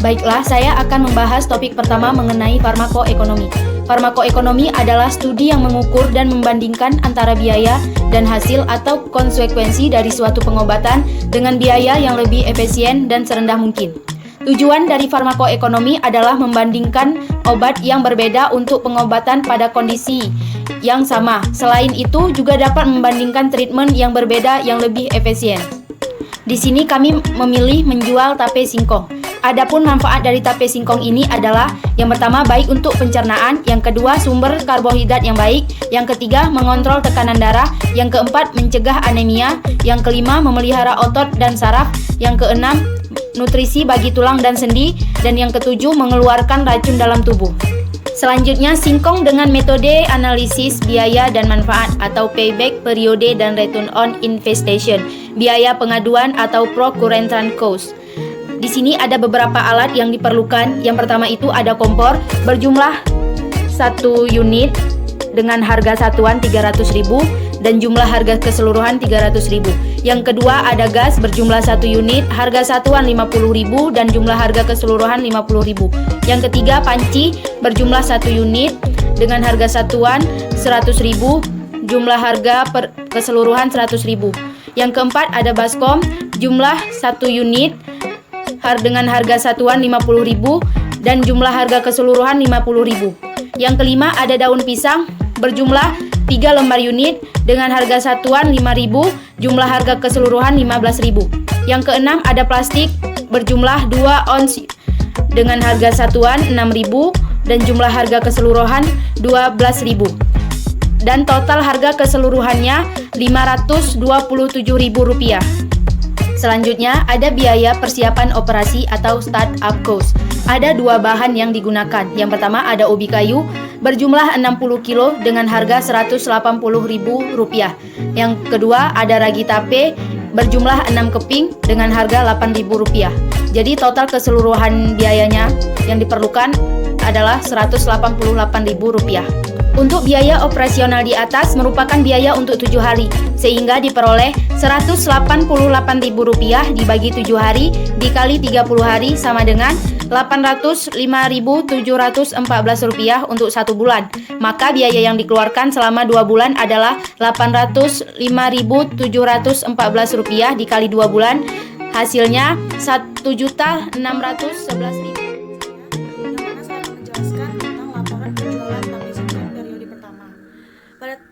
Baiklah, saya akan membahas topik pertama mengenai farmakoekonomi. Farmakoekonomi adalah studi yang mengukur dan membandingkan antara biaya dan hasil atau konsekuensi dari suatu pengobatan dengan biaya yang lebih efisien dan serendah mungkin. Tujuan dari farmakoekonomi adalah membandingkan obat yang berbeda untuk pengobatan pada kondisi yang sama. Selain itu, juga dapat membandingkan treatment yang berbeda yang lebih efisien. Di sini kami memilih menjual tape singkong. Adapun manfaat dari tape singkong ini adalah yang pertama baik untuk pencernaan, yang kedua sumber karbohidrat yang baik, yang ketiga mengontrol tekanan darah, yang keempat mencegah anemia, yang kelima memelihara otot dan saraf, yang keenam nutrisi bagi tulang dan sendi, dan yang ketujuh mengeluarkan racun dalam tubuh. Selanjutnya, singkong dengan metode analisis biaya dan manfaat atau payback periode dan return on investment, biaya pengaduan atau procurement cost. Di sini ada beberapa alat yang diperlukan. Yang pertama itu ada kompor berjumlah 1 unit dengan harga satuan 300.000 dan jumlah harga keseluruhan 300.000. Yang kedua ada gas berjumlah 1 unit, harga satuan 50.000 dan jumlah harga keseluruhan 50.000. Yang ketiga panci berjumlah 1 unit dengan harga satuan 100.000, jumlah harga keseluruhan 100.000. Yang keempat ada baskom jumlah 1 unit dengan harga satuan 50.000 dan jumlah harga keseluruhan 50.000. Yang kelima ada daun pisang berjumlah 3 lembar unit dengan harga satuan 5.000, jumlah harga keseluruhan 15.000. Yang keenam ada plastik berjumlah 2 ons dengan harga satuan 6.000 dan jumlah harga keseluruhan 12.000. Dan total harga keseluruhannya Rp527.000. Selanjutnya ada biaya persiapan operasi atau start-up cost. Ada 2 bahan yang digunakan. Yang pertama ada ubi kayu berjumlah 60 kg dengan harga Rp180.000. Yang kedua ada ragi tape berjumlah 6 keping dengan harga Rp8.000. Jadi total keseluruhan biayanya yang diperlukan adalah Rp188.000. Untuk biaya operasional di atas merupakan biaya untuk 7 hari, sehingga diperoleh Rp188.000 dibagi 7 hari dikali 30 hari sama dengan Rp805.714 untuk 1 bulan. Maka biaya yang dikeluarkan selama 2 bulan adalah Rp805.714 dikali 2 bulan, hasilnya Rp1.611.000.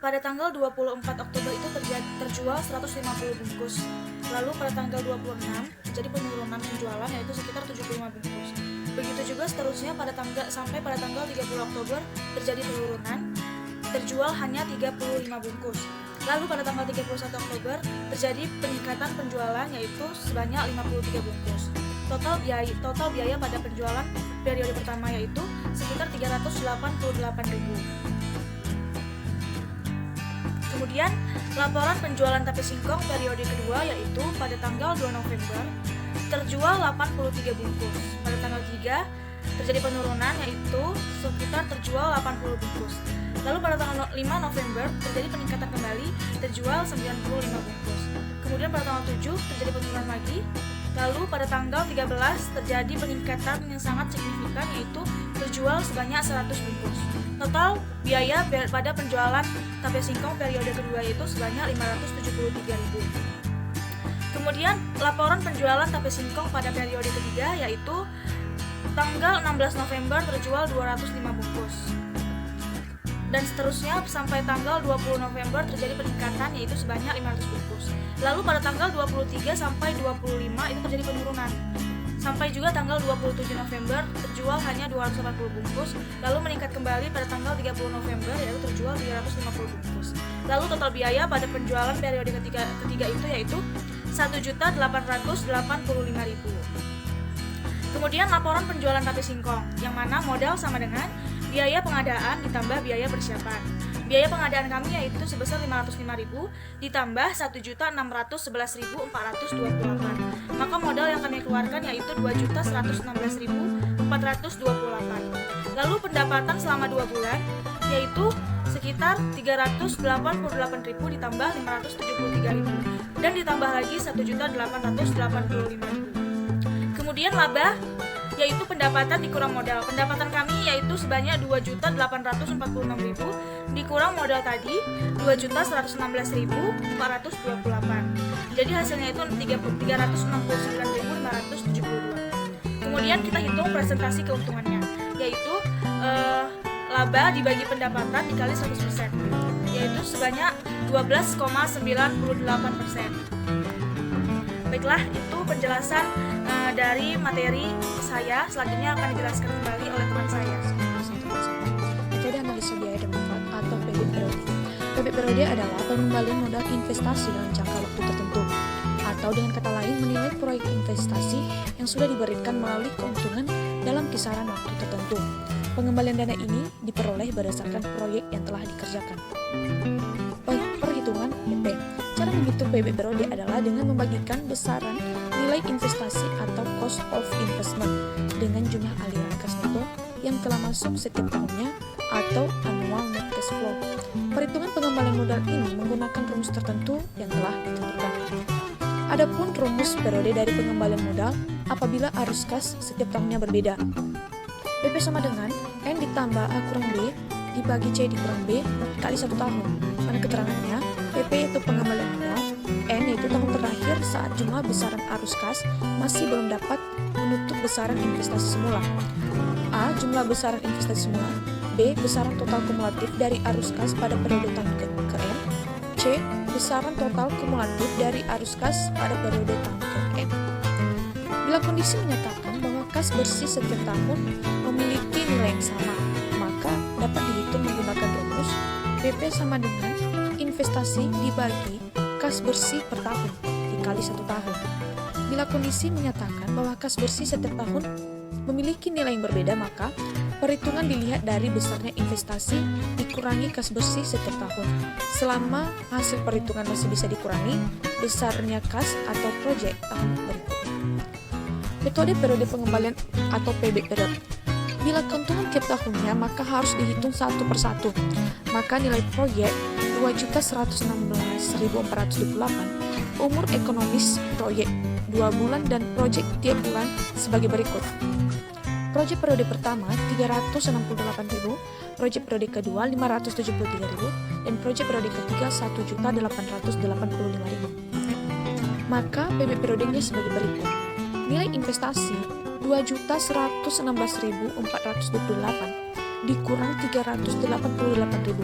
Pada tanggal 24 Oktober itu terjual 150 bungkus. Lalu pada tanggal 26 terjadi penurunan penjualan yaitu sekitar 75 bungkus. Begitu juga seterusnya sampai pada tanggal 30 Oktober terjadi penurunan, terjual hanya 35 bungkus. Lalu pada tanggal 31 Oktober terjadi peningkatan penjualan yaitu sebanyak 53 bungkus. Total biaya pada penjualan periode pertama yaitu sekitar Rp388.000. Kemudian, laporan penjualan tape singkong periode kedua yaitu pada tanggal 2 November terjual 83 bungkus. Pada tanggal 3 terjadi penurunan yaitu sekitar terjual 80 bungkus. Lalu pada tanggal 5 November terjadi peningkatan kembali terjual 95 bungkus. Kemudian pada tanggal 7 terjadi penurunan lagi. Lalu pada tanggal 13 terjadi peningkatan yang sangat signifikan yaitu terjual sebanyak 100 bungkus. Total biaya pada penjualan tape singkong periode kedua yaitu sebanyak Rp573.000. Kemudian laporan penjualan tape singkong pada periode ketiga yaitu tanggal 16 November terjual 205 bungkus. Dan seterusnya sampai tanggal 20 November terjadi peningkatan yaitu sebanyak 500 bungkus. Lalu pada tanggal 23 sampai 25 itu terjadi penurunan. Sampai juga tanggal 27 November terjual hanya 280 bungkus, lalu meningkat kembali pada tanggal 30 November yaitu terjual 350 bungkus. Lalu total biaya pada penjualan periode ketiga itu yaitu Rp1.885.000. Kemudian laporan penjualan tape singkong, yang mana modal sama dengan biaya pengadaan ditambah biaya persiapan. Biaya pengadaan kami yaitu sebesar Rp505.000 ditambah Rp1.611.428. Maka modal yang kami keluarkan yaitu Rp2.116.428. Lalu pendapatan selama 2 bulan yaitu sekitar Rp388.000 ditambah Rp573.000 dan ditambah lagi Rp1.885.000. Kemudian laba yaitu pendapatan dikurang modal. Pendapatan kami yaitu sebanyak 2.846.000 dikurang modal tadi 2.116.428. Jadi hasilnya itu 369.572. Kemudian kita hitung presentasi keuntungannya, yaitu laba dibagi pendapatan dikali 100%, yaitu sebanyak 12,98%. Baiklah, itu penjelasan dari materi saya. Selanjutnya akan dijelaskan kembali oleh teman saya. Metode analisa biaya dan manfaat atau PBIT periode. PBIT periode adalah pengembalian modal investasi dalam jangka waktu tertentu, atau dengan kata lain menilai proyek investasi yang sudah diberikan melalui keuntungan dalam kisaran waktu tertentu. Pengembalian dana ini diperoleh berdasarkan proyek yang telah dikerjakan. Perhitungan PP. Cara menghitung PBIT periode adalah dengan membagikan besaran nilai investasi atau cost of investment dengan jumlah aliran kas neto yang telah masuk setiap tahunnya atau annual net cash flow. Perhitungan pengembalian modal ini menggunakan rumus tertentu yang telah ditentukan. Adapun rumus periode dari pengembalian modal apabila arus kas setiap tahunnya berbeda. PP sama dengan N ditambah A kurang B dibagi C dikurang B kali 1 tahun. Mana keterangannya? PP yaitu pengembalian modal, N yaitu tahun terakhir saat jumlah besaran arus kas masih belum dapat menutup besaran investasi semula. A. Jumlah besaran investasi semula. B. Besaran total kumulatif dari arus kas pada periode tahun ke N. C. Besaran total kumulatif dari arus kas pada periode tahun ke N. Bila kondisi menyatakan bahwa kas bersih setiap tahun memiliki nilai yang sama, maka dapat dihitung menggunakan rumus BP sama dengan investasi dibagi kas bersih per tahun dikali 1 tahun. Bila kondisi menyatakan bahwa kas bersih setiap tahun memiliki nilai yang berbeda, maka perhitungan dilihat dari besarnya investasi dikurangi kas bersih setiap tahun. Selama hasil perhitungan masih bisa dikurangi besarnya kas atau proyek tahun berikutnya. Metode periode pengembalian atau PBIT periode. Bila keuntungan tiap tahunnya, maka harus dihitung satu persatu. Maka nilai proyek 2.116.428, umur ekonomis proyek 2 bulan dan proyek tiap bulan sebagai berikut. Proyek periode pertama 368.000, proyek periode kedua 573.000, dan proyek periode ketiga 1.885.000. Maka PBIT periodenya sebagai berikut. Nilai investasi 2.116.428 dikurang 388.000,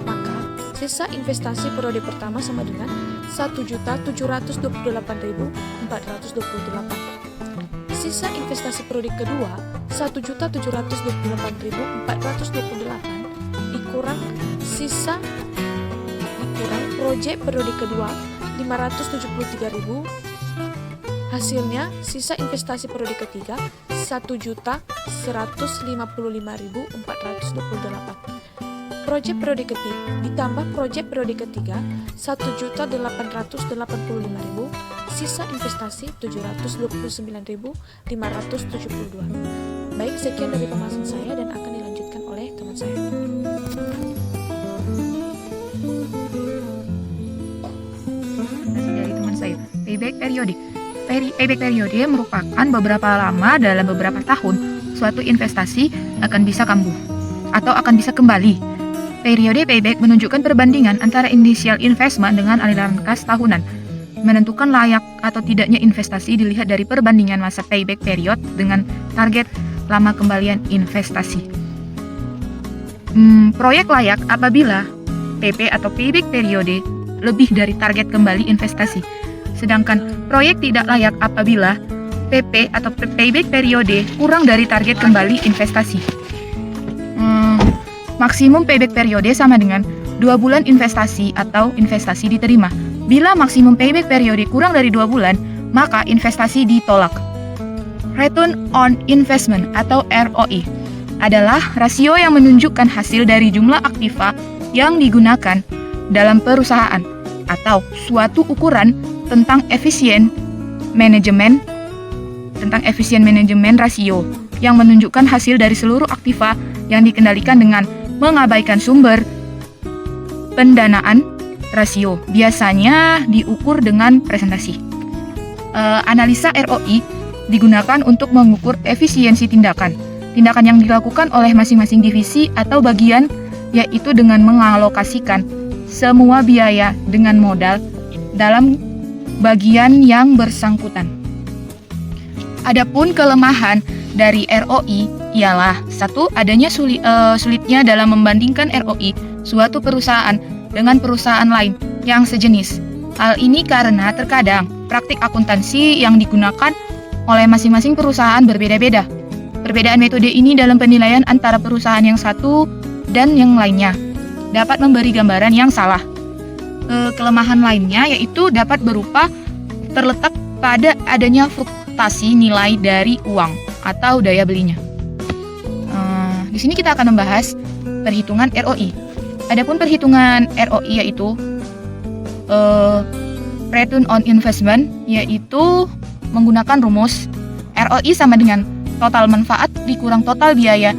maka sisa investasi periode pertama sama dengan 1.728.428. Sisa investasi periode kedua 1.728.428 dikurang proyek periode kedua 573.000. Hasilnya, sisa investasi periode ketiga 1.155.428. Proyek periode ketiga ditambah proyek periode ketiga 1.885.000, sisa investasi 729.572. Baik, sekian dari pembahasan saya dan akan dilanjutkan oleh teman saya. Dari teman saya, payback periode. Payback periode merupakan beberapa lama dalam beberapa tahun suatu investasi akan bisa kambuh atau akan bisa kembali. Periode payback menunjukkan perbandingan antara initial investment dengan aliran kas tahunan. Menentukan layak atau tidaknya investasi dilihat dari perbandingan masa payback period dengan target lama kembalian investasi. Proyek layak apabila PP atau payback periode lebih dari target kembali investasi. Sedangkan proyek tidak layak apabila PP atau payback periode kurang dari target kembali investasi. Maksimum payback periode sama dengan 2 bulan investasi atau investasi diterima. Bila maksimum payback periode kurang dari 2 bulan, maka investasi ditolak. Return on investment atau ROI adalah rasio yang menunjukkan hasil dari jumlah aktiva yang digunakan dalam perusahaan atau suatu ukuran tentang efisien manajemen rasio yang menunjukkan hasil dari seluruh aktiva yang dikendalikan dengan mengabaikan sumber pendanaan. Rasio biasanya diukur dengan presentasi. Analisa ROI digunakan untuk mengukur efisiensi tindakan. Tindakan yang dilakukan oleh masing-masing divisi atau bagian yaitu dengan mengalokasikan semua biaya dengan modal dalam bagian yang bersangkutan. Adapun kelemahan dari ROI ialah satu, adanya sulitnya dalam membandingkan ROI suatu perusahaan dengan perusahaan lain yang sejenis. Hal ini karena terkadang praktik akuntansi yang digunakan oleh masing-masing perusahaan berbeda-beda. Perbedaan metode ini dalam penilaian antara perusahaan yang satu dan yang lainnya dapat memberi gambaran yang salah. Kelemahan lainnya yaitu dapat berupa terletak pada adanya fluktuasi nilai dari uang atau daya belinya. Di sini kita akan membahas perhitungan ROI. Adapun perhitungan ROI yaitu Return on Investment, yaitu menggunakan rumus ROI sama dengan total manfaat dikurang total biaya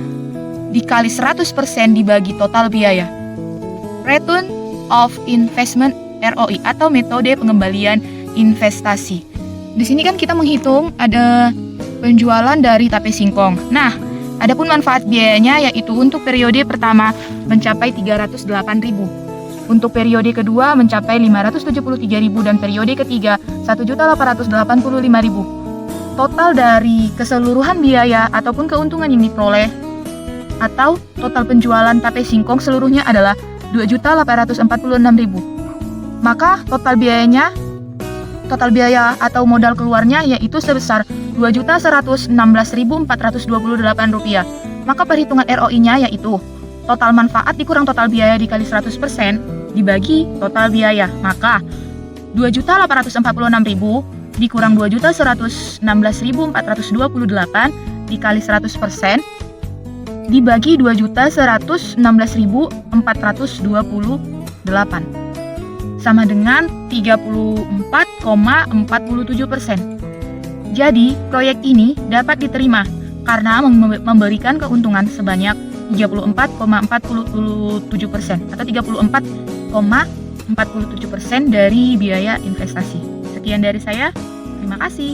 dikali 100% dibagi total biaya. Return of Investment ROI atau metode pengembalian investasi. Di sini kan kita menghitung ada penjualan dari tape singkong. Nah, adapun manfaat biayanya yaitu untuk periode pertama mencapai 308.000. Untuk periode kedua mencapai 573.000 dan periode ketiga 1.885.000. Total dari keseluruhan biaya ataupun keuntungan yang diperoleh atau total penjualan tape singkong seluruhnya adalah 2.846.000. Maka total biaya atau modal keluarnya yaitu sebesar Rp2.116.428. Maka perhitungan ROI-nya yaitu total manfaat dikurang total biaya dikali 100% dibagi total biaya. Maka 2.846.000 dikurang 2.116.428 dikali 100% dibagi 2.116.428 sama dengan 34,47%. Jadi, proyek ini dapat diterima karena memberikan keuntungan sebanyak 34,47% atau 34,47% dari biaya investasi. Sekian dari saya, terima kasih.